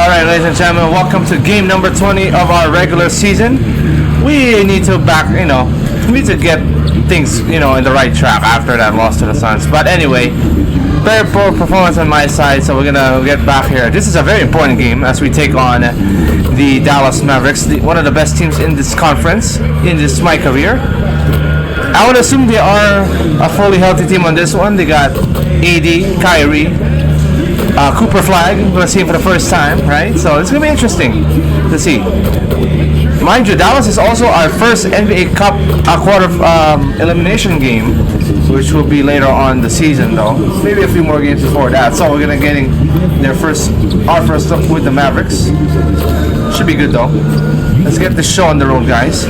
Alright, ladies and gentlemen, welcome to game number 20 of our regular season. We need to we need to get things, in the right track after that loss to the Suns. But anyway, very poor performance on my side, so we're gonna get back here. This is a very important game as we take on the Dallas Mavericks, one of the best teams in this conference, in this MyCareer. I would assume they are a fully healthy team on this one. They got AD, Kyrie, Cooper Flag. We're going to see him for the first time, right? So it's going to be interesting to see. Mind you, Dallas is also our first NBA Cup quarter elimination game, which will be later on the season, though. Maybe a few more games before that. So we're going to getting our first look with the Mavericks. Should be good, though. Let's get this show on the road, guys.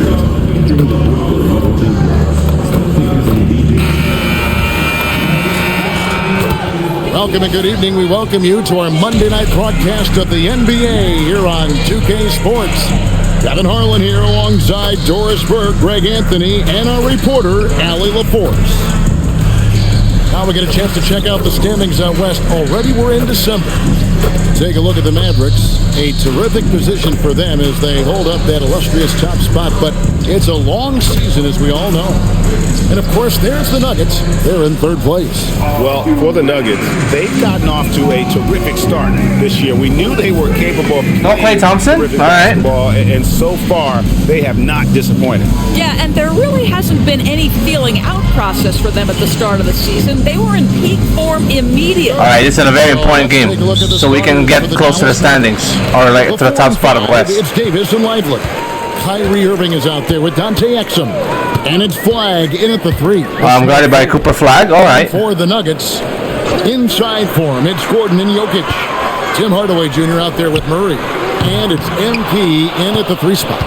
Welcome and good evening. We welcome you to our Monday night broadcast of the NBA here on 2K Sports. Kevin Harlan here alongside Doris Burke, Greg Anthony, and our reporter, Allie LaForce. Now we get a chance to check out the standings out west. Already we're in December. Take a look at the Mavericks. A terrific position for them as they hold up that illustrious top spot, but it's a long season, as we all know. And of course, there's the Nuggets. They're in third place. Well, for the Nuggets, they've gotten off to a terrific start this year. We knew they were capable of no Klay Thompson. All right. And so far, they have not disappointed. Yeah, and there really hasn't been any feeling out process for them at the start of the season. They were in peak form immediately. All right, this is a very important game, so we can get close to the standings, or like to the top spot of West. It's Davis and Lively. Kyrie Irving is out there with Dante Exum. And it's Flag in at the three. Guarded by Cooper Flag. All right. For the Nuggets, inside for him, it's Gordon and Jokic. Tim Hardaway Jr. out there with Murray. And it's MP in at the three spot.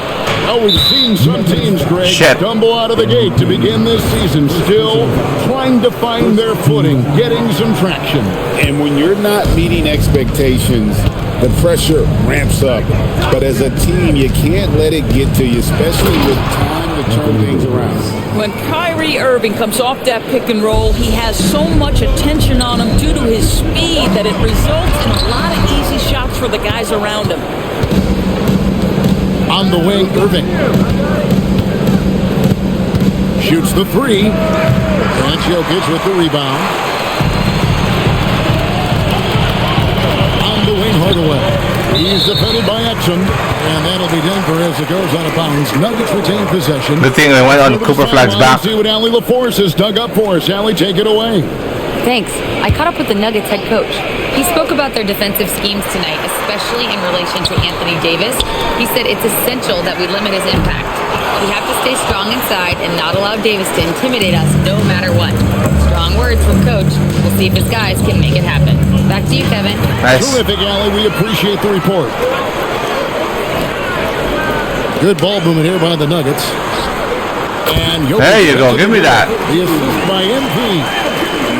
Well, we've seen some teams, Greg, stumble out of the gate to begin this season, still trying to find their footing, getting some traction. And when you're not meeting expectations, the pressure ramps up. But as a team, you can't let it get to you, especially with time to turn things around. When Kyrie Irving comes off that pick and roll, he has so much attention on him due to his speed that it results in a lot of easy shots for the guys around him. On the wing, Irving shoots the three. And Jokic with the rebound. Hardaway. He's defended by Exum, and that'll be Denver as it goes out of bounds. Nuggets retain possession. The thing they went on Cooper Flag's back. See what Allie LaForce has dug up for us. Allie, take it away. Thanks. I caught up with the Nuggets head coach. He spoke about their defensive schemes tonight, especially in relation to Anthony Davis. He said it's essential that we limit his impact. We have to stay strong inside and not allow Davis to intimidate us no matter what. Strong words from coach. We'll see if his guys can make it happen. Back to you, Kevin. Nice. Terrific, Allie. We appreciate the report. Good ball movement here by the Nuggets. And there you go. Give me that. The assist by MP.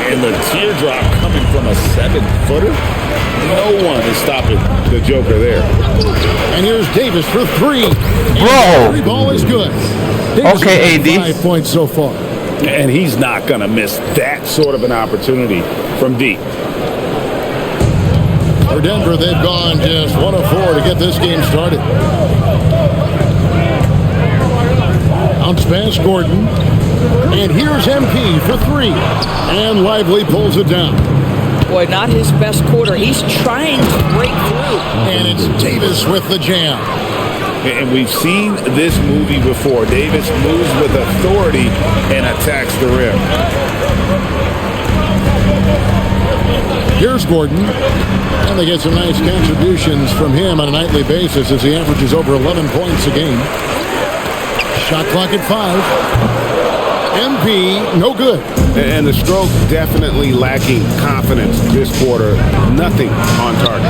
And the teardrop coming from a 7-footer. No one is stopping the Joker there. And here's Davis for three. Bro. Three ball is good. Davis okay, AD. 5 points so far. And he's not going to miss that sort of an opportunity from deep. For Denver, they've gone just 1 of 4 to get this game started. Bounce pass, Gordon. And here's MP for three. And Lively pulls it down. Boy, not his best quarter. He's trying to break through. And it's Davis with the jam. And we've seen this movie before. Davis moves with authority and attacks the rim. Here's Gordon. And they get some nice contributions from him on a nightly basis as he averages over 11 points a game. Shot clock at 5. MP, no good. And the stroke definitely lacking confidence this quarter. Nothing on target.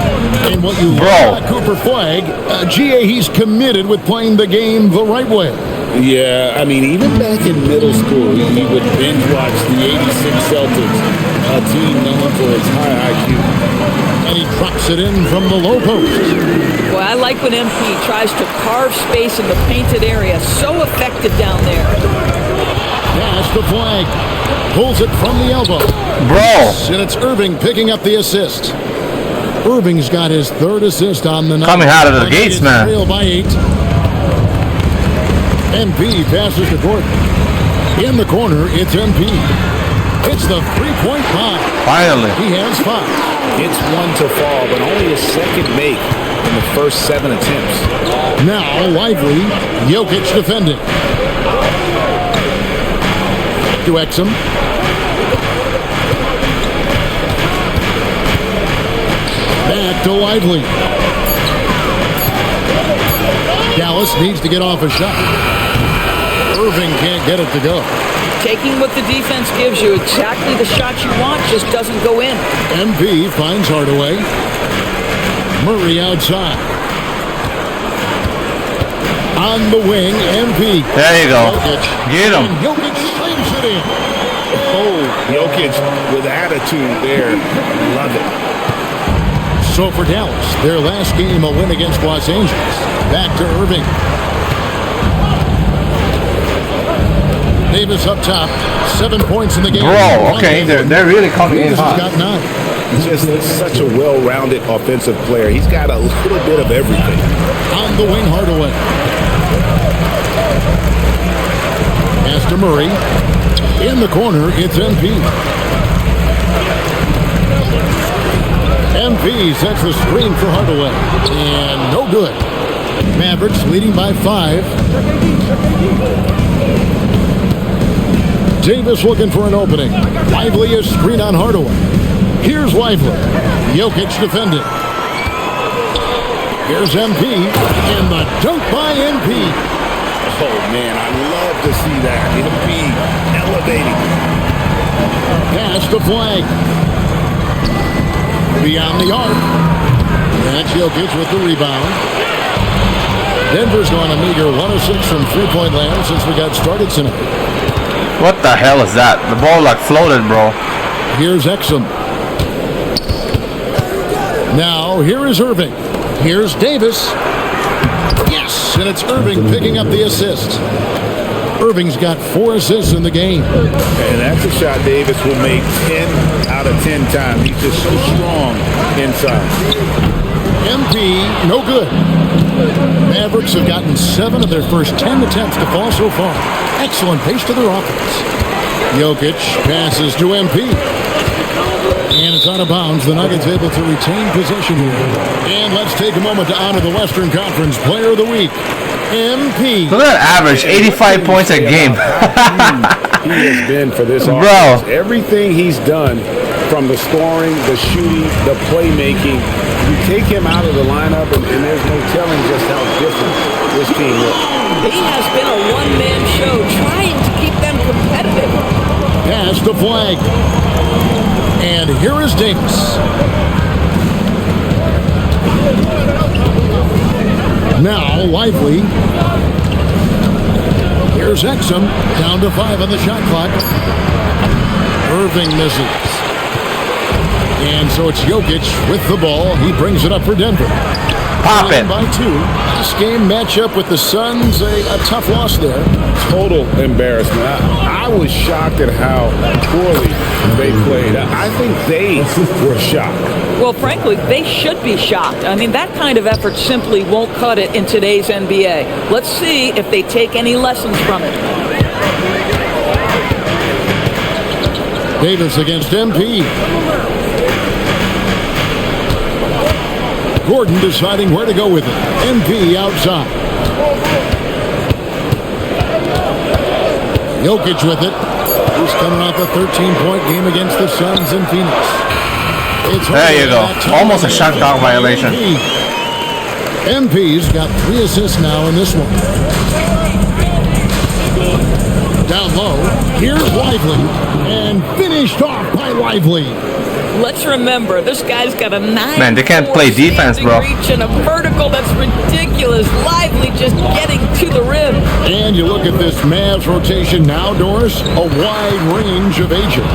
And what you love about Cooper Flag, GA, he's committed with playing the game the right way. Yeah, I mean, even back in middle school, he would binge watch the 86 Celtics, a team known for its high IQ. And he drops it in from the low post. Well, I like when MP tries to carve space in the painted area. So effective down there. Pass the Flag. Pulls it from the elbow. Bro. And it's Irving picking up the assist. Irving's got his third assist on the night. Coming out of the gates, man. Trail by 8. MP passes to Gordon. In the corner, it's MP. It's the three-point bomb. Finally. He has 5. It's one to fall, but only a second make in the first 7 attempts. Now, Lively. Jokic defending. To Exum. Back to Lively. Dallas needs to get off a shot. Irving can't get it to go. Taking what the defense gives you, exactly the shot you want, just doesn't go in. MP finds Hardaway. Murray outside. On the wing, MP. There you go. Jokic. Get him. And Jokic slams it in. Oh, Jokic with attitude there. Love it. So for Dallas, their last game a win against Los Angeles. Back to Irving. Davis up top. 7 points in the game. Bro, okay, they're really coming in Davis has hot. got 9. Just such a well-rounded offensive player. He's got a little bit of everything. On the wing, Hardaway. Pass to Murray. In the corner, it's MP. MP sets the screen for Hardaway. And no good. Mavericks leading by 5. Davis looking for an opening. Lively is screen on Hardaway. Here's Lively. Jokic defending. Here's MP. And the dunk by MP. Oh, man, I love to see that. MP elevating. Pass the flag. Beyond the arc. That's Jokic with the rebound. Denver's gone a meager 1 of 6 from three-point land since we got started tonight. What the hell is that? The ball like floated, bro. Here's Exum. Now, here is Irving. Here's Davis. Yes, and it's Irving picking up the assist. Irving's got 4 assists in the game. And that's a shot Davis will make 10 out of 10 times. He's just so strong inside. MP, no good. Mavericks have gotten 7 of their first 10 attempts to fall so far. Excellent pace to their offense. Jokic passes to MP. And it's out of bounds. The Nuggets able to retain possession here. And let's take a moment to honor the Western Conference Player of the Week, MP. Look at that average, 85 points a game. He has been for this Bro. offense. Everything he's done, from the scoring, the shooting, the playmaking, you take him out of the lineup, and there's no telling just how different this team looks. He has been a one-man show trying to keep them competitive. Pass the flag. And here is Davis. Now, Lively. Here's Exum. Down to 5 on the shot clock. Irving misses. And so it's Jokic with the ball. He brings it up for Denver. Pop it. By 2. This game matchup with the Suns, a tough loss there. Total embarrassment. I was shocked at how poorly they played. I think they were shocked. Well, frankly, they should be shocked. I mean, that kind of effort simply won't cut it in today's NBA. Let's see if they take any lessons from it. Davis against MP. Gordon deciding where to go with it. MP outside. Jokic with it. He's coming off a 13-point game against the Suns in Phoenix. It's There you go. Almost a shot clock violation. MP's got 3 assists now in this one. Down low. Here's Lively. And finished off by Lively. Let's remember, this guy's got a 9. Man, they can't play defense, bro. Reach and a vertical that's ridiculous. Lively just getting to the rim. And you look at this Mavs rotation now, Doris, a wide range of ages.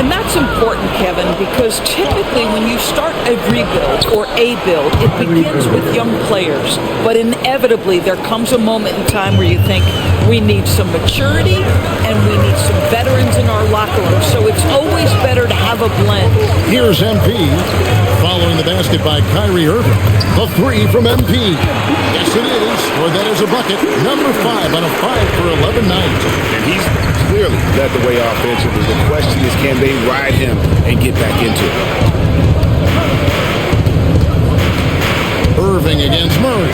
And that's important, Kevin, because typically when you start a rebuild or a build, it begins with young players. But inevitably, there comes a moment in time where you think, we need some maturity and we need some veterans in our locker room. So it's always better to have a blend. Here's MP. Following the basket by Kyrie Irving. The three from MP. Yes, it is. Or that is a bucket. Number 5 on a 5-for-11 night. And he's clearly led the way offensively. The question is, can they ride him and get back into it? Irving against Murray.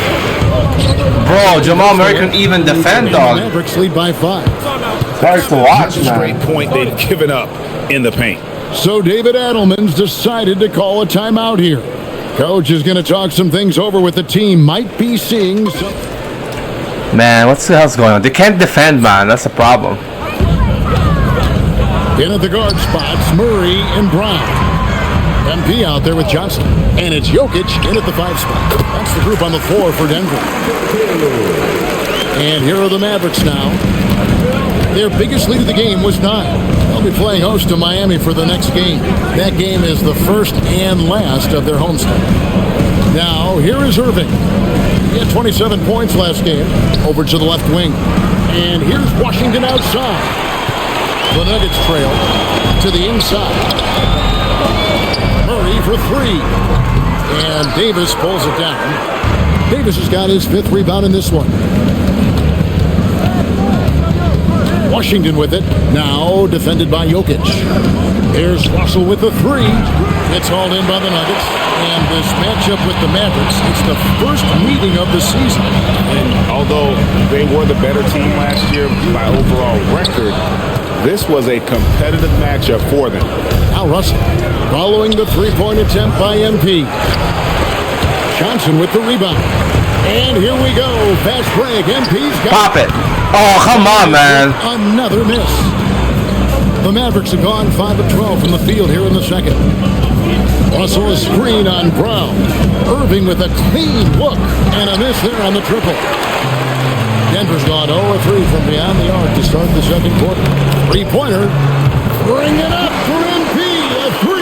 Bro, Jamal Murray can even defend, dog. Mavericks lead by 5. Hard to watch, That's a straight point they've given up in the paint. So David Adelman's decided to call a timeout here. Coach is going to talk some things over with the team. Might be seeing some... Man, what's the hell's going on? They can't defend, man. That's the problem. In at the guard spots, Murray and Brown. MP out there with Johnson. And it's Jokic in at the 5 spot. That's the group on the floor for Denver. And here are the Mavericks now. Their biggest lead of the game was 9. They'll be playing host to Miami for the next game. That game is the first and last of their homestand. Now, here is Irving. He had 27 points last game. Over to the left wing. And here's Washington outside. The Nuggets trail to the inside. Murray for 3. And Davis pulls it down. Davis has got his 5th rebound in this one. Washington with it. Now defended by Jokic. Here's Russell with the 3. It's hauled in by the Nuggets. And this matchup with the Mavericks, it's the first meeting of the season. And although they were the better team last year by overall record, this was a competitive matchup for them. Now Russell following the 3-point attempt by MP. Johnson with the rebound. And here we go. Fast break. MP's got Pop it. Oh, come on, man. Another miss. The Mavericks have gone 5 of 12 from the field here in the second. Russell a screen on Brown. Irving with a clean look. And a miss there on the triple. Denver's gone 0 of 3 from beyond the arc to start the second quarter. 3-pointer. Bring it up for MP. A 3.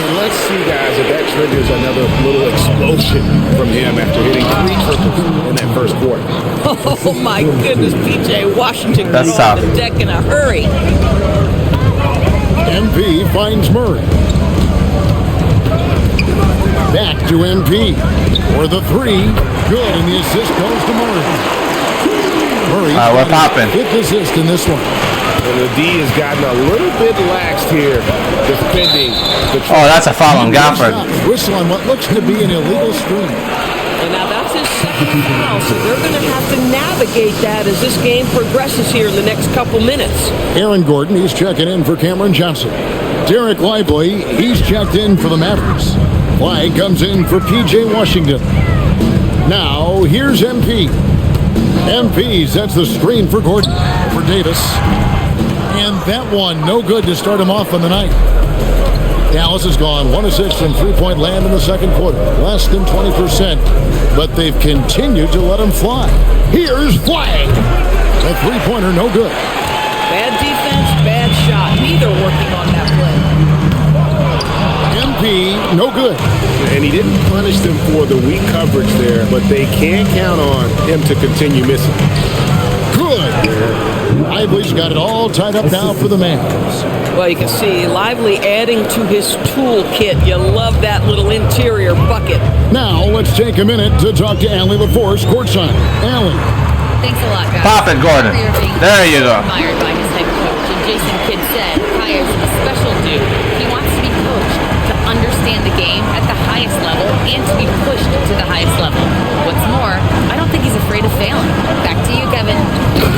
And let's see, guys, if that triggers another little explosion from him after hitting 3 triples in that first quarter. Oh my goodness, PJ Washington That's got off tough. the deck in a hurry. MP finds Murray. Back to MP. For the 3. Good, and the assist goes to Murray. Murray. We're popping. 5th assist in this one. And the D has gotten a little bit laxed here defending the Oh, that's a foul on Gafford. Whistle on what looks to be an illegal screen. And now that's his second foul, so they're going to have to navigate that as this game progresses here in the next couple minutes. Aaron Gordon, he's checking in for Cameron Johnson. Derek Lively, he's checked in for the Mavericks. Flag comes in for P.J. Washington. Now, here's MP. MP sets the screen for Gordon. For Davis. And that one, no good to start him off on the night. Dallas has gone 1 of 6 from 3-point land in the second quarter. Less than 20%. But they've continued to let him fly. Here's Flag. A 3-pointer, no good. Bad defense, bad shot. Neither working on that play. MP, no good. And he didn't punish them for the weak coverage there, but they can count on him to continue missing. Good. Lively's got it all tied up now for the Mavs. Well, you can see Lively adding to his toolkit. You love that little interior bucket. Now, let's take a minute to talk to Allie LaForce, courtside. Allie. Thanks a lot, guys. Pop it, Gordon. Kyrie Irving There you go. Admired by his head coach. And Jason Kidd said, Kyrie's a special dude. He wants to be coached to understand the game at the highest level and to be pushed to the highest level. What's more, I don't think he's afraid of failing. Back to you, Kevin.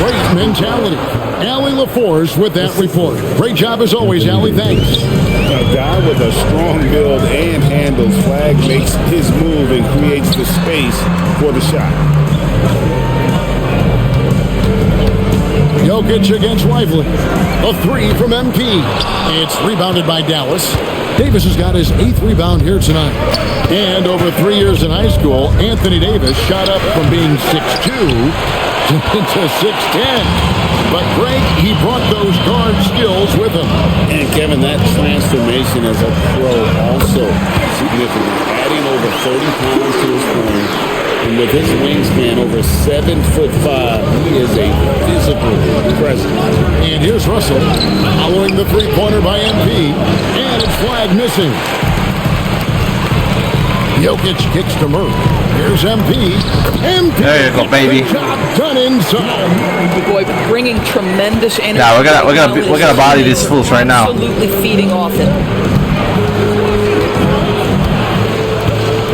Great mentality. Allie LaForce with that report. Great job as always, Allie. Thanks. A guy with a strong build and handles. Flag makes his move and creates the space for the shot. Jokic against Lively. A 3 from MP. It's rebounded by Dallas. Davis has got his 8th rebound here tonight. And over 3 years in high school, Anthony Davis shot up from being 6'2" to 6'10". But Greg, he brought those guard skills with him. And Kevin, that transformation as a pro also significant. Adding over 30 pounds to his frame And with his wingspan over 7'5", he is a physical presence. And here's Russell following the three-pointer by MP. And it's flag missing. Jokic kicks to Murray. Here's MP. MP. There you go, baby. Job done inside. Boy, bringing tremendous energy. Yeah, we're gonna body these fools right now. Absolutely feeding off it.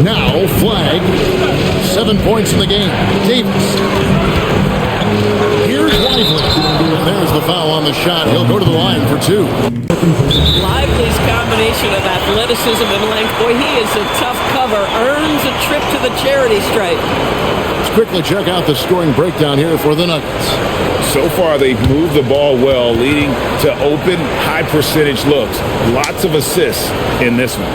Now flag. 7 points in the game. Davis. Here's Lively. And there's the foul on the shot. He'll go to the line for 2. Lively's combination of athleticism and length. Boy, he is a tough cover. Earns a trip to the charity stripe. Let's quickly check out the scoring breakdown here for the Nuggets. So far, they've moved the ball well, leading to open, high-percentage looks. Lots of assists in this one.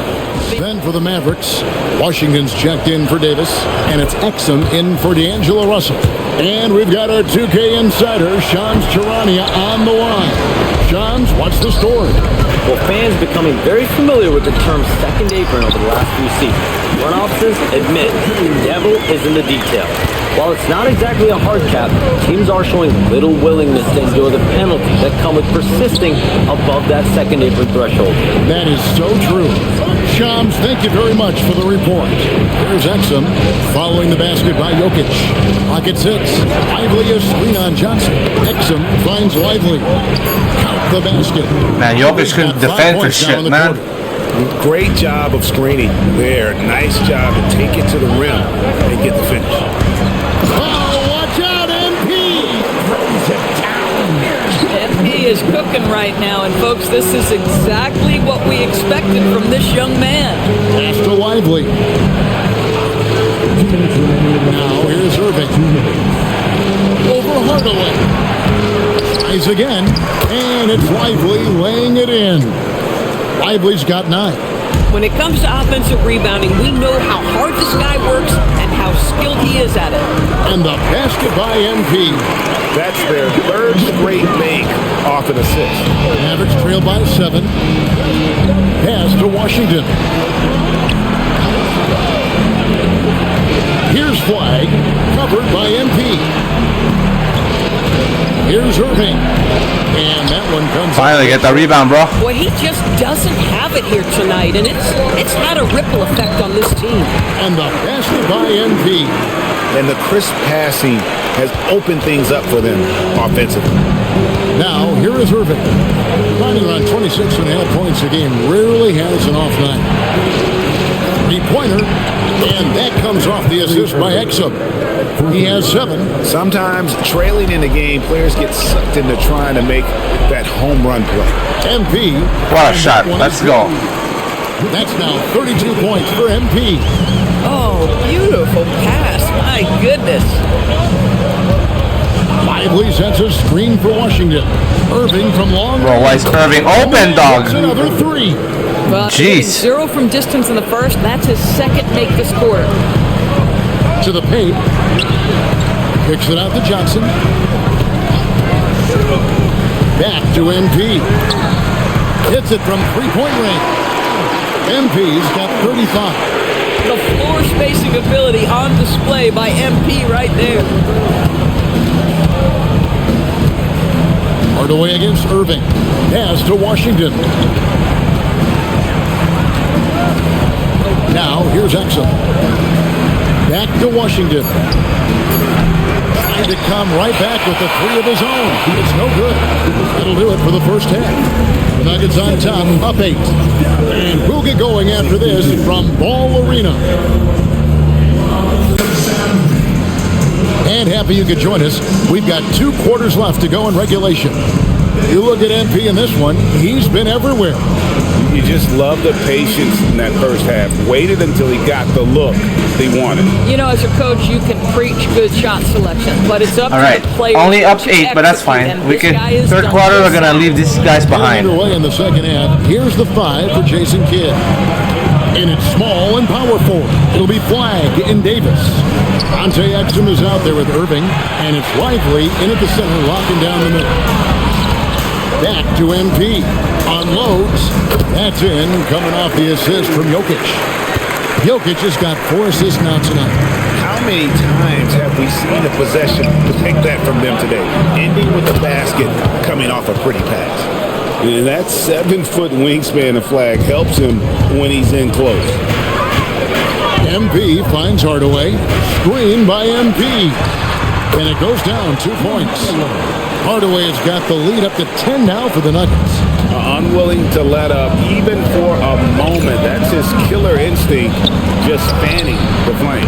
Then for the Mavericks, Washington's checked in for Davis, and it's Exum in for D'Angelo Russell. And we've got our 2K insider, Shams Charania, on the line. Shams, what's the story? Well, fans becoming very familiar with the term second apron over the last few seasons. Front offices admit the devil is in the detail. While it's not exactly a hard cap, teams are showing little willingness to endure the penalties that come with persisting above that second apron threshold. That is so true. Shams, thank you very much for the report. Here's Exum following the basket by Jokic. Clock at 6. Lively a screen on Johnson. Exum finds Lively. Count the basket. Man, Jokic couldn't defend for shit, man. Great job of screening there. Nice job to take it to the rim and get the finish. Oh, watch out, MP! Throws it down. MP is cooking right now, and folks, this is exactly what we expected from this young man. Pass to Lively. Now here's Irving. Over Hardaway. Tries again, and it's Lively laying it in. Lively's got 9. When it comes to offensive rebounding, we know how hard this guy works and how skilled he is at it. And the basket by MP. That's their third straight make off an assist. Mavericks trail by 7. Pass to Washington. Here's flag, covered by MP. Here's Irving. And that one comes Finally get the rebound, bro. Boy, he just doesn't have it here tonight, and it's had a ripple effect on this team. And the basket by MP. And the crisp passing has opened things up for them offensively. Now, here is Irving. Running around 26.5 points a game. Rarely has an off night. 3-pointer. And that comes off the assist by Exum. He has 7. Sometimes trailing in the game, players get sucked into trying to make that home run play. MP. What a shot. Let's go. That's now 32 points for MP. Oh, beautiful pass. My goodness. Lively sets a screen for Washington. Irving from long. Bro, why is Irving open, dog? That's another 3. Well, Jeez. 0 from distance in the first. That's his second make this quarter. To the paint. Kicks it out to Johnson. Back to MP. Hits it from 3-point range. MP's got 35. The floor spacing ability on display by MP right there. Hardaway against Irving. Pass to Washington. Now, here's Exum. Back to Washington. Trying to come right back with the 3 of his own. It's no good. That'll do it for the first half. The Nuggets on top, up 8. And we'll get going after this from Ball Arena. And happy you could join us. We've got 2 quarters left to go in regulation. You look at MP in this one, he's been everywhere. You just love the patience in that first half. Waited until he got the look they wanted. You know, as a coach, you can preach good shot selection, but it's up All to right, the player. only up to 8, but that's execute, fine. and We this can guy has third done quarter. We're just gonna leave these guys behind. Underway in the second half. Here's the 5 for Jason Kidd. And it's small and power forward. It'll be Flag in Davis. Ante Exum is out there with Irving, and it's Lively in at the center, locking down the middle. Back to MP. Unloads. That's in, coming off the assist from Jokic. Jokic has got 4 assists now tonight. How many times have we seen a possession take that from them today, ending with the basket coming off a pretty pass? And that 7-foot wingspan of Flag helps him when he's in close. MP finds Hardaway. Screen by MP. And it goes down 2 points. Hardaway has got the lead up to 10 now for the Nuggets. Unwilling to let up even for a moment. That's his killer instinct, just fanning the flame.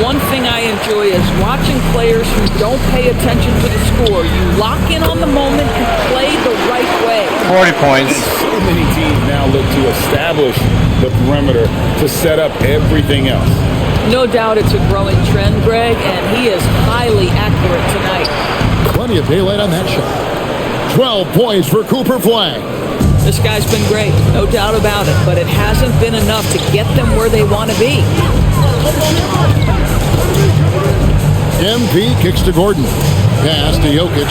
One thing I enjoy is watching players who don't pay attention to the score. You lock in on the moment and play the right way. 40 points. So many teams now look to establish the perimeter to set up everything else. No doubt it's a growing trend, Greg, and he is highly accurate tonight. Plenty of daylight on that shot. 12 points for Cooper Flag. This guy's been great, no doubt about it, but it hasn't been enough to get them where they want to be. MP kicks to Gordon. Pass to Jokic.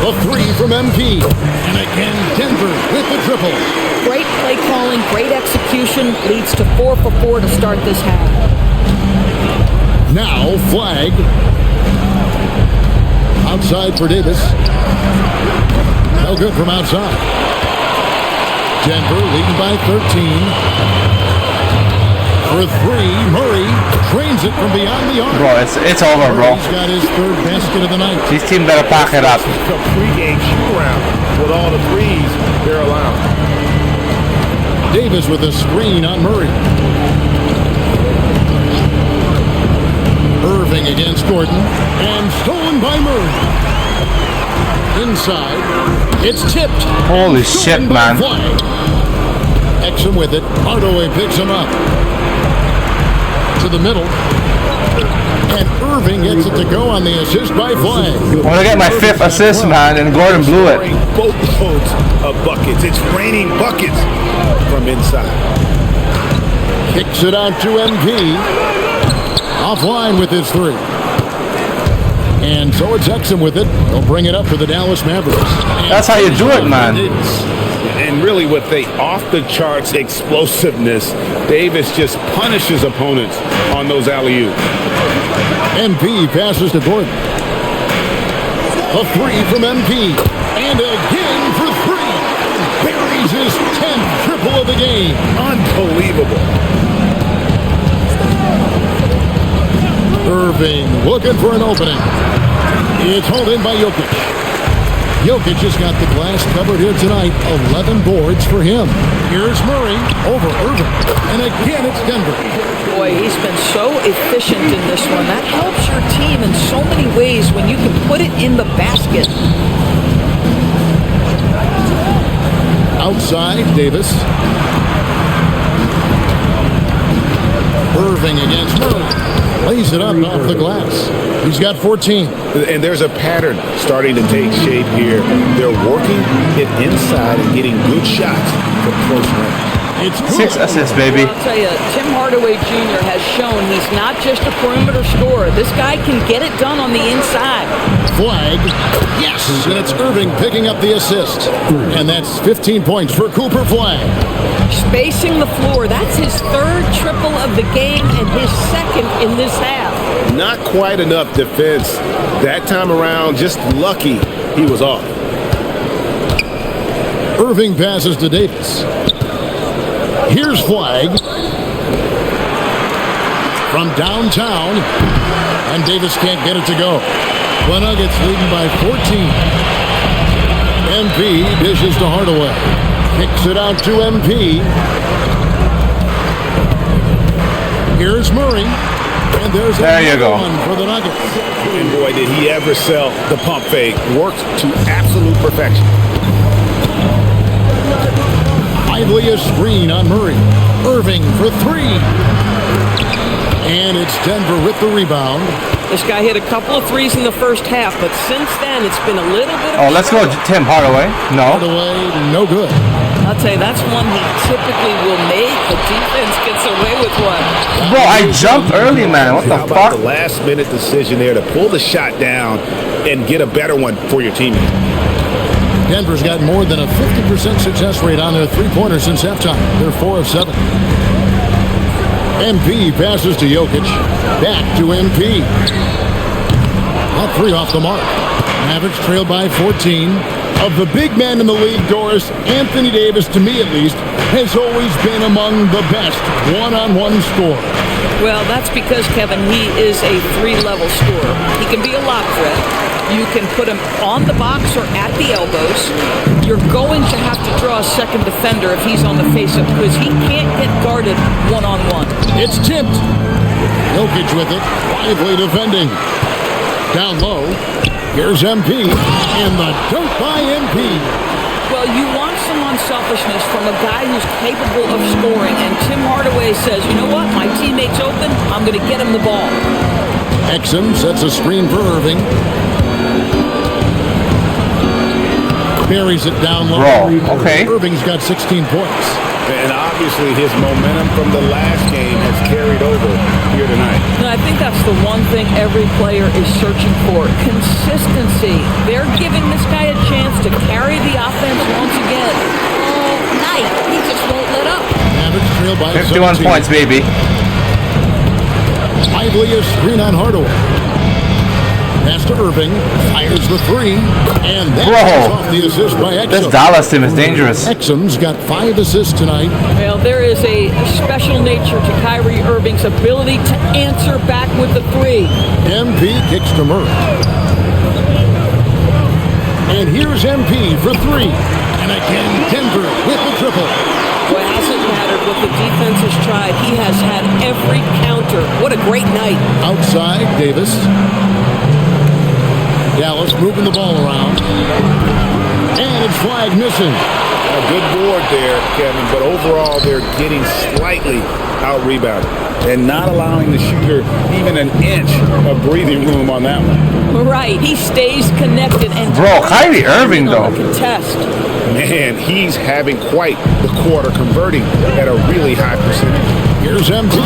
A 3 from MP. And again, Denver with the triple. Great play calling, great execution, leads to 4 for 4 to start this half. Now Flag. Outside for Davis. No good from outside. Denver leading by 13. For 3, Murray trains it from beyond the arc. Bro, it's over, bro. He's got his 3rd basket of the night. These teams better pack it up. A pregame shoot-around with all the threes they're allowed. Davis with a screen on Murray. Irving against Gordon. And stolen by Murray. Inside. It's tipped. Holy shit, man. Exum with it. Hardaway picks him up. To the middle. And Irving gets it to go on the assist by Flag. I want to get my 5th assist, man, and Gordon blew it. Boatloads of buckets. It's raining buckets from inside. Kicks it out to MP. Offline with his 3. And so it's Exum with it. They'll bring it up for the Dallas Mavericks. That's how you do it, man. And really with the off-the-charts explosiveness, Davis just punishes opponents on those alley-oops. MP passes to Gordon. A 3 from MP. And again for 3. Buries his 10th triple of the game. Unbelievable. Irving looking for an opening. It's hauled in by Jokic. Jokic has got the glass covered here tonight. 11 boards for him. Here's Murray over Irving. And again, it's Denver. Boy, he's been so efficient in this one. That helps your team in so many ways when you can put it in the basket. Outside, Davis. Irving against Murray. Lays it up off the glass. He's got 14. And there's a pattern starting to take shape here. They're working it inside and getting good shots from close range. It's 6 assists, baby. I'll tell you, Tim Hardaway Jr. has shown he's not just a perimeter scorer. This guy can get it done on the inside. Flag. Yes. And it's Irving picking up the assist. And that's 15 points for Cooper Flag. Spacing the floor. That's his 3rd triple of the game and his 2nd in this half. Not quite enough defense. That time around, just lucky he was off. Irving passes to Davis. Here's Flag. From downtown. And Davis can't get it to go. The Nuggets leading by 14. MP dishes to Hardaway. Kicks it out to MP. Here's Murray. And there's there you go. One for the Nuggets. And boy, did he ever sell the pump fake. Worked to absolute perfection. Lively a screen on Murray. Irving for 3. And it's Denver with the rebound. This guy hit a couple of threes in the first half, but since then it's been a little bit of Oh, let's go Tim Hardaway. No. Hardaway, no good. I'll tell you, that's one he typically will make. The defense gets away with one. Bro, I jumped early, man. What the How about fuck? the last-minute decision there to pull the shot down and get a better one for your teammate? Denver's got more than a 50% success rate on their three-pointers since halftime. They're 4 of 7. MP passes to Jokic. Back to MP. That three off the mark. Mavericks trail by 14. Of the big men in the league, Doris, Anthony Davis, to me at least, has always been among the best one-on-one scorers. Well, that's because, Kevin, he is a three-level scorer. He can be a lob threat. You can put him on the box or at the elbows. You're going to have to draw a second defender if he's on the face-up because he can't get guarded one-on-one. It's tipped. Jokic with it. Lively defending. Down low. Here's MP. And the dunk by MP. Well, you want some unselfishness from a guy who's capable of scoring. And Tim Hardaway says, you know what? My teammate's open. I'm going to get him the ball. Exum sets a screen for Irving. Buries it down low. Bro, okay. Irving's got 16 points. And obviously his momentum from the last game has carried over here tonight. And I think that's the one thing every player is searching for. Consistency. They're giving this guy a chance to carry the offense once again. All night. He just won't let up. Mavericks trail by 51 17. points, baby. Lively a screen on Hardaway. Pass to Irving. Fires the three. And that is off the assist by Exum. This Dallas team is dangerous. Exum's got 5 assists tonight. Well, there is a special nature to Kyrie Irving's ability to answer back with the three. MP kicks to Murray. And here's MP for 3. And again, Denver with the triple. Well, it hasn't mattered what the defense has tried. He has had every counter. What a great night. Outside, Davis. Dallas moving the ball around. And it's flag missing. A good board there, Kevin, but overall they're getting slightly out-rebounded and not allowing the shooter even an inch of breathing room on that one. Right. He stays connected. And Bro, Kyrie Irving, though. Contest. Man, he's having quite the quarter, converting at a really high percentage. Here's MP.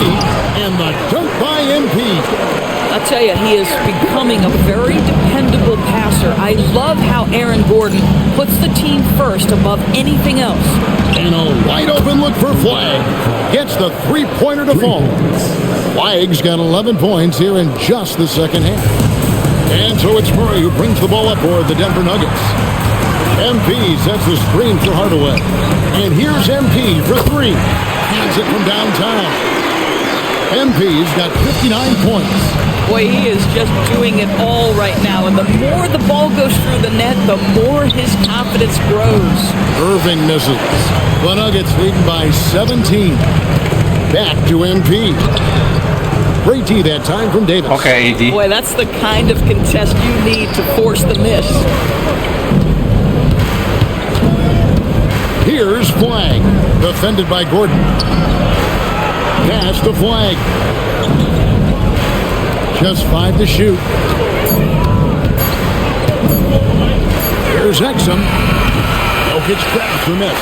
And the dunk by MP. I'll tell you, he is becoming a very dependable passer. I love how Aaron Gordon puts the team first above anything else. And a wide open look for Flag. Gets the three-pointer to fall. Flag's got 11 points here in just the second half. And so it's Murray who brings the ball up for the Denver Nuggets. MP sets the screen for Hardaway. And here's MP for 3. Hands it from downtown. MP's got 59 points. Boy, he is just doing it all right now. And the more the ball goes through the net, the more his confidence grows. Irving misses. The Nuggets leading by 17. Back to MP. Great D that time from Davis. Okay, AD. Boy, that's the kind of contest you need to force the miss. Here's Flag. Defended by Gordon. Pass to Flag. Just 5 to shoot. Here's Exum. Jokic grabs the miss.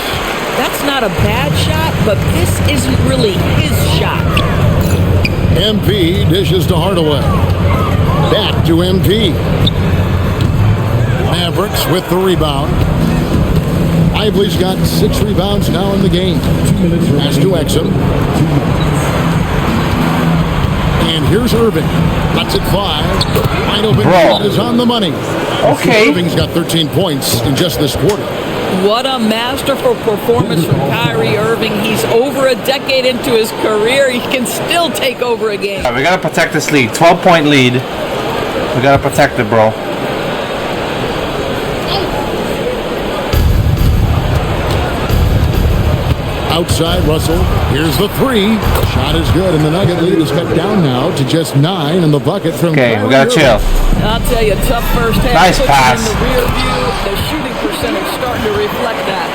That's not a bad shot, but this isn't really his shot. MP dishes to Hardaway. Back to MP. Mavericks with the rebound. Lively's got 6 rebounds now in the game. Pass to Exum. And here's Irving. Lets it fly. Wide open shot is on the money. Okay. Irving's got 13 points in just this quarter. What a masterful performance from Kyrie Irving. He's over a decade into his career. He can still take over a game. We gotta protect this lead. 12-point lead. We gotta protect it, bro. Outside, Russell. Here's the 3. Shot is good, and the Nugget lead is cut down now to just 9 in the bucket from Okay, we gotta chill. I'll tell you, tough first half. Nice Puts pass. him in the rear view. The shooting percentage starting to reflect that.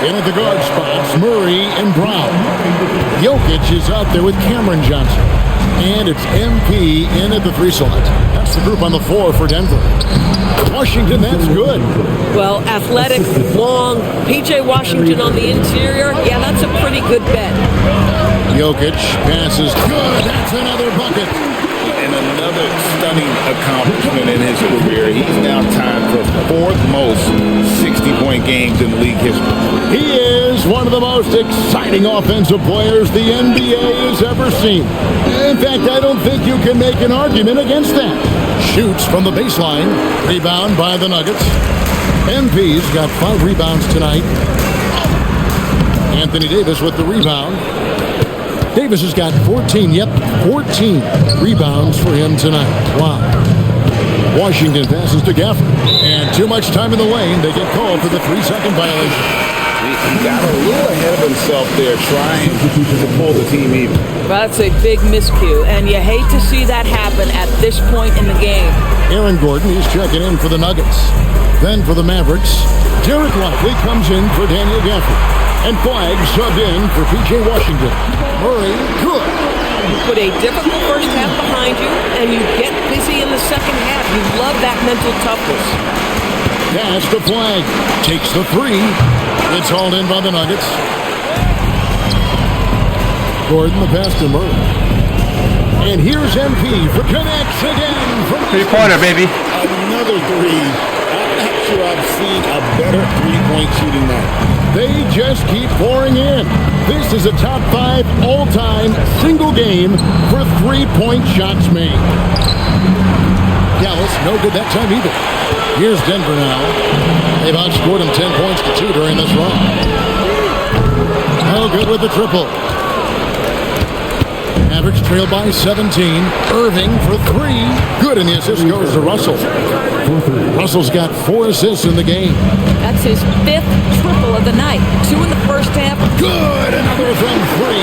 In at the guard spots, Murray and Brown. Jokic is out there with Cameron Johnson. And it's MP in at the 3 slot. That's the group on the floor for Denver. Washington, that's good. Well, athletic, long, P.J. Washington on the interior. Yeah, that's a pretty good bet. Jokic passes good. That's another bucket. And another stunning accomplishment in his career. He's now tied for fourth most 60-point games in league history. He is one of the most exciting offensive players the NBA has ever seen. In fact, I don't think you can make an argument against that. Shoots from the baseline. Rebound by the Nuggets. MP's got 5 rebounds tonight. Anthony Davis with the rebound. Davis has got 14 rebounds for him tonight. Wow. Washington passes to Gafford. And too much time in the lane. They get called for the 3-second violation. He got a little ahead of himself there trying to pull the team even. That's a big miscue, and you hate to see that happen at this point in the game. Aaron Gordon, he's checking in for the Nuggets. Then for the Mavericks, Derek Lively comes in for Daniel Gafford. And Flag subbed in for P.J. Washington. Murray, good. You put a difficult first half behind you, and you get busy in the second half. You love that mental toughness. Pass to Flag. Takes the 3. It's hauled in by the Nuggets. Gordon, the pass to Murray. And here's MP for connects again. From 3-pointer, baby. Another 3. I'm not sure I've seen a better three-point shooting night. They just keep pouring in. This is a top 5 all-time single game for 3-point shots made. Dallas, no good that time either. Here's Denver now. They've outscored them 10 points to 2 during this run. No good with the triple. Mavericks trail by 17. Irving for 3. Good, and the assist goes to Russell. Russell's got 4 assists in the game. That's his 5th triple of the night. 2 in the first half. Good, another from 3.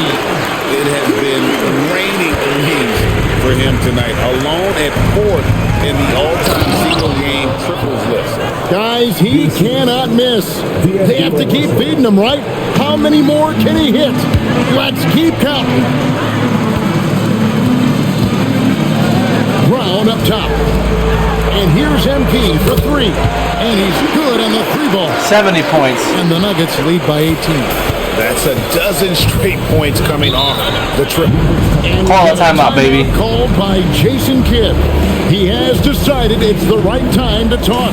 It has been raining threes for him tonight, alone at 4th in the all-time single-game triples list. Guys, he cannot miss. They have to keep feeding him, right? How many more can he hit? Let's keep counting. Brown up top. And here's MP for 3. And he's good on the 3-ball. 70 points. And the Nuggets lead by 18. That's a dozen straight points coming off the triple. Call a timeout, baby. Called by Jason Kidd. He has decided it's the right time to talk.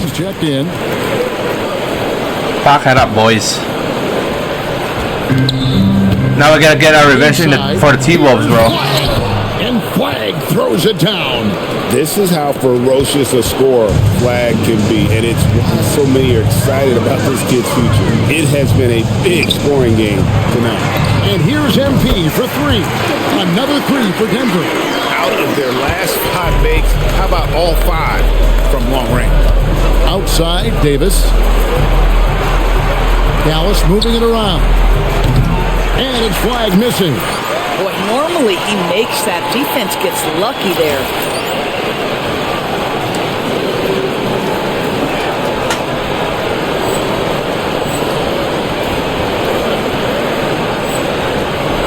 He's checked in. Back it up, boys. Now we gotta get our revenge for the T-Wolves, bro. And Flag throws it down. This is how ferocious a scorer Flag can be, and it's why so many are excited about this kid's future. It has been a big scoring game tonight. And here's MP for 3. Another 3 for Denver. Out of their last 5 makes, how about all 5 from long range? Outside, Davis. Dallas moving it around. And it's Flag missing. Boy, normally he makes that. Defense gets lucky there.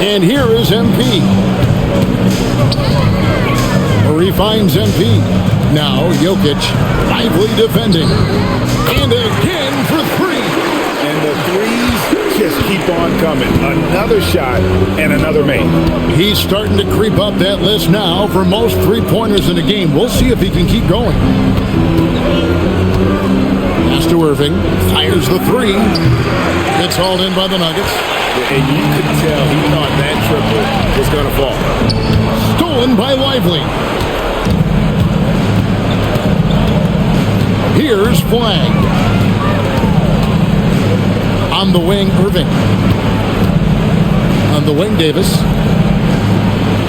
And here is MP. Murray finds MP. Now Jokic, lively defending. And again for 3. And the threes just keep on coming. Another shot and another make. He's starting to creep up that list now for most 3-pointers in a game. We'll see if he can keep going. Pass to Irving. Fires the 3. It's hauled in by the Nuggets. And you could tell he thought that triple was going to fall. Stolen by Lively. Here's Flag. On the wing, Irving. On the wing, Davis.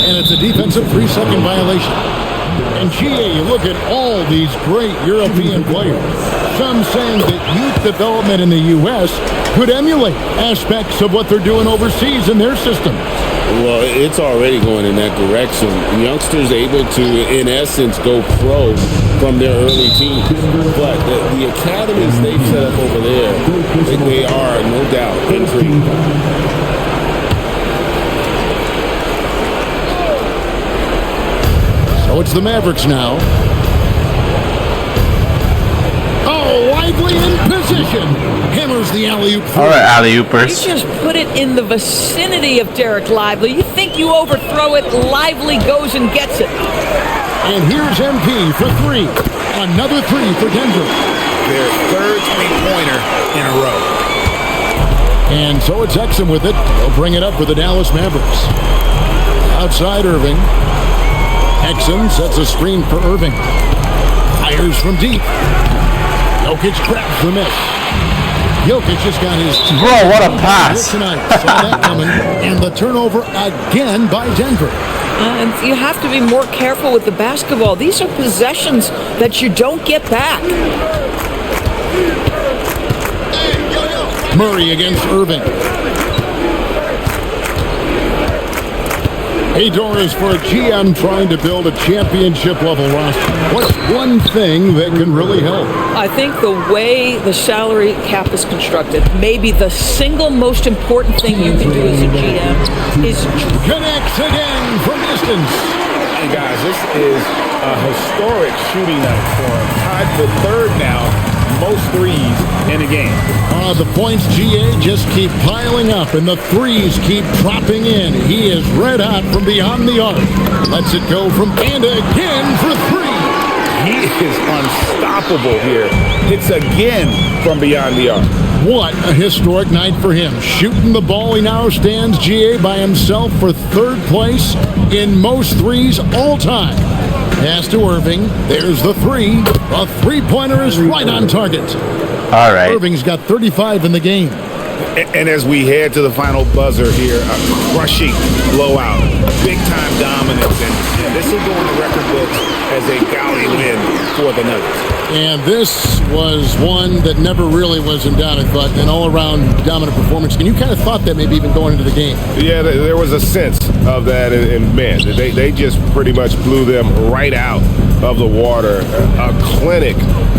And it's a defensive 3-second violation. And GA, you look at all these great European players. Some saying that youth development in the U.S. could emulate aspects of what they're doing overseas in their system. Well, it's already going in that direction. Youngsters able to, in essence, go pro from their early teens. But the academies they've set up over there, they are, no doubt, intriguing. So it's the Mavericks now. Oh, Lively in position. Hammers the alley-oop. All right, alley-oopers. You just put it in the vicinity of Derek Lively. You think you overthrow it, Lively goes and gets it. And here's MP for three. Another three for Denver. Their third three-pointer in a row. And so it's Exum with it. They'll bring it up for the Dallas Mavericks. Outside Irving. Exum sets a screen for Irving. Fires from deep. Jokic grabs the miss. Jokic just got his... Bro, what a pass. Tonight. Saw that coming. And the turnover again by Denver. And you have to be more careful with the basketball. These are possessions that you don't get back. Murray against Irving. Hey, Doris, for a GM trying to build a championship-level roster, what's one thing that can really help? I think the way the salary cap is constructed, maybe the single most important thing you can do as a GM is... Connects again from distance. And guys, this is a historic shooting night for him. Tied for third now, most threes in a game. The points, GA, just keep piling up, and the threes keep dropping in. He is red hot from beyond the arc. Lets it go from and again for three. He is unstoppable here. Hits again from beyond the arc. What a historic night for him. Shooting the ball, he now stands, GA, by himself for third place in most threes all time. Pass to Irving. There's the three. A three-pointer is right on target. All right. Irving's got 35 in the game. And as we head to the final buzzer here, a crushing blowout, big-time dominance, and this will go in the record books as a gaudy win for the Nuggets. And this was one that never really was in doubt, but an all-around dominant performance. And you kind of thought that maybe even going into the game. Yeah, there was a sense of that, and man, they just pretty much blew them right out of the water. A clinic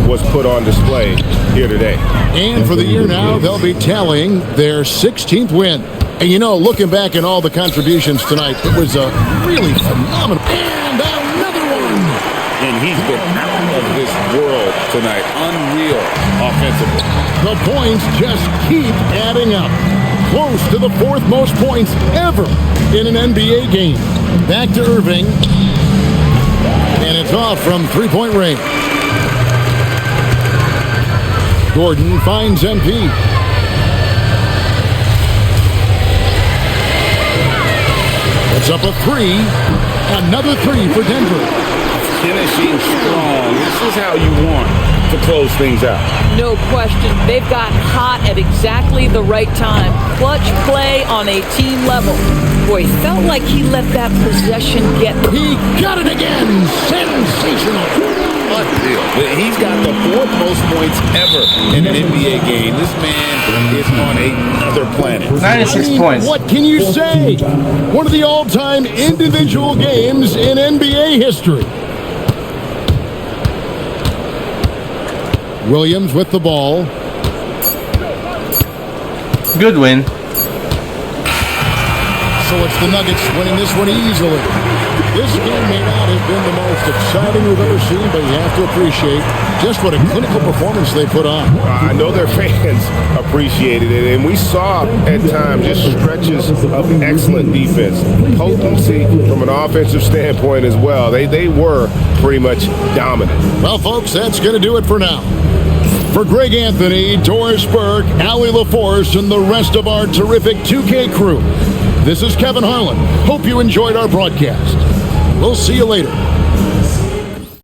was put on display here today. And for the year now, they'll be tallying their 16th win. And you know, looking back at all the contributions tonight, it was a really phenomenal. And another one. And he's been out of this world tonight. Unreal offensively. The points just keep adding up. Close to the fourth most points ever in an NBA game. Back to Irving. And it's off from three-point range. Gordon finds MP. It's up a three. Another three for Denver. Finishing strong. This is how you want to close things out. No question. They've got hot at exactly the right time. Clutch play on a team level. Boy, felt like he let that possession get... He got it again. Sensational. Unreal. He's got the fourth most points ever in an NBA game. This man is on another planet. 96 points. What can you say? One of the all-time individual games in NBA history. Williams with the ball. Good win. So it's the Nuggets winning this one easily. This game may not have been the most exciting we've ever seen, but you have to appreciate just what a clinical performance they put on. I know their fans appreciated it, and we saw at times just stretches of excellent defense, potency from an offensive standpoint as well. They were pretty much dominant. Well, folks, that's going to do it for now. For Greg Anthony, Doris Burke, Allie LaForce, and the rest of our terrific 2K crew, this is Kevin Harlan. Hope you enjoyed our broadcast. We'll see you later.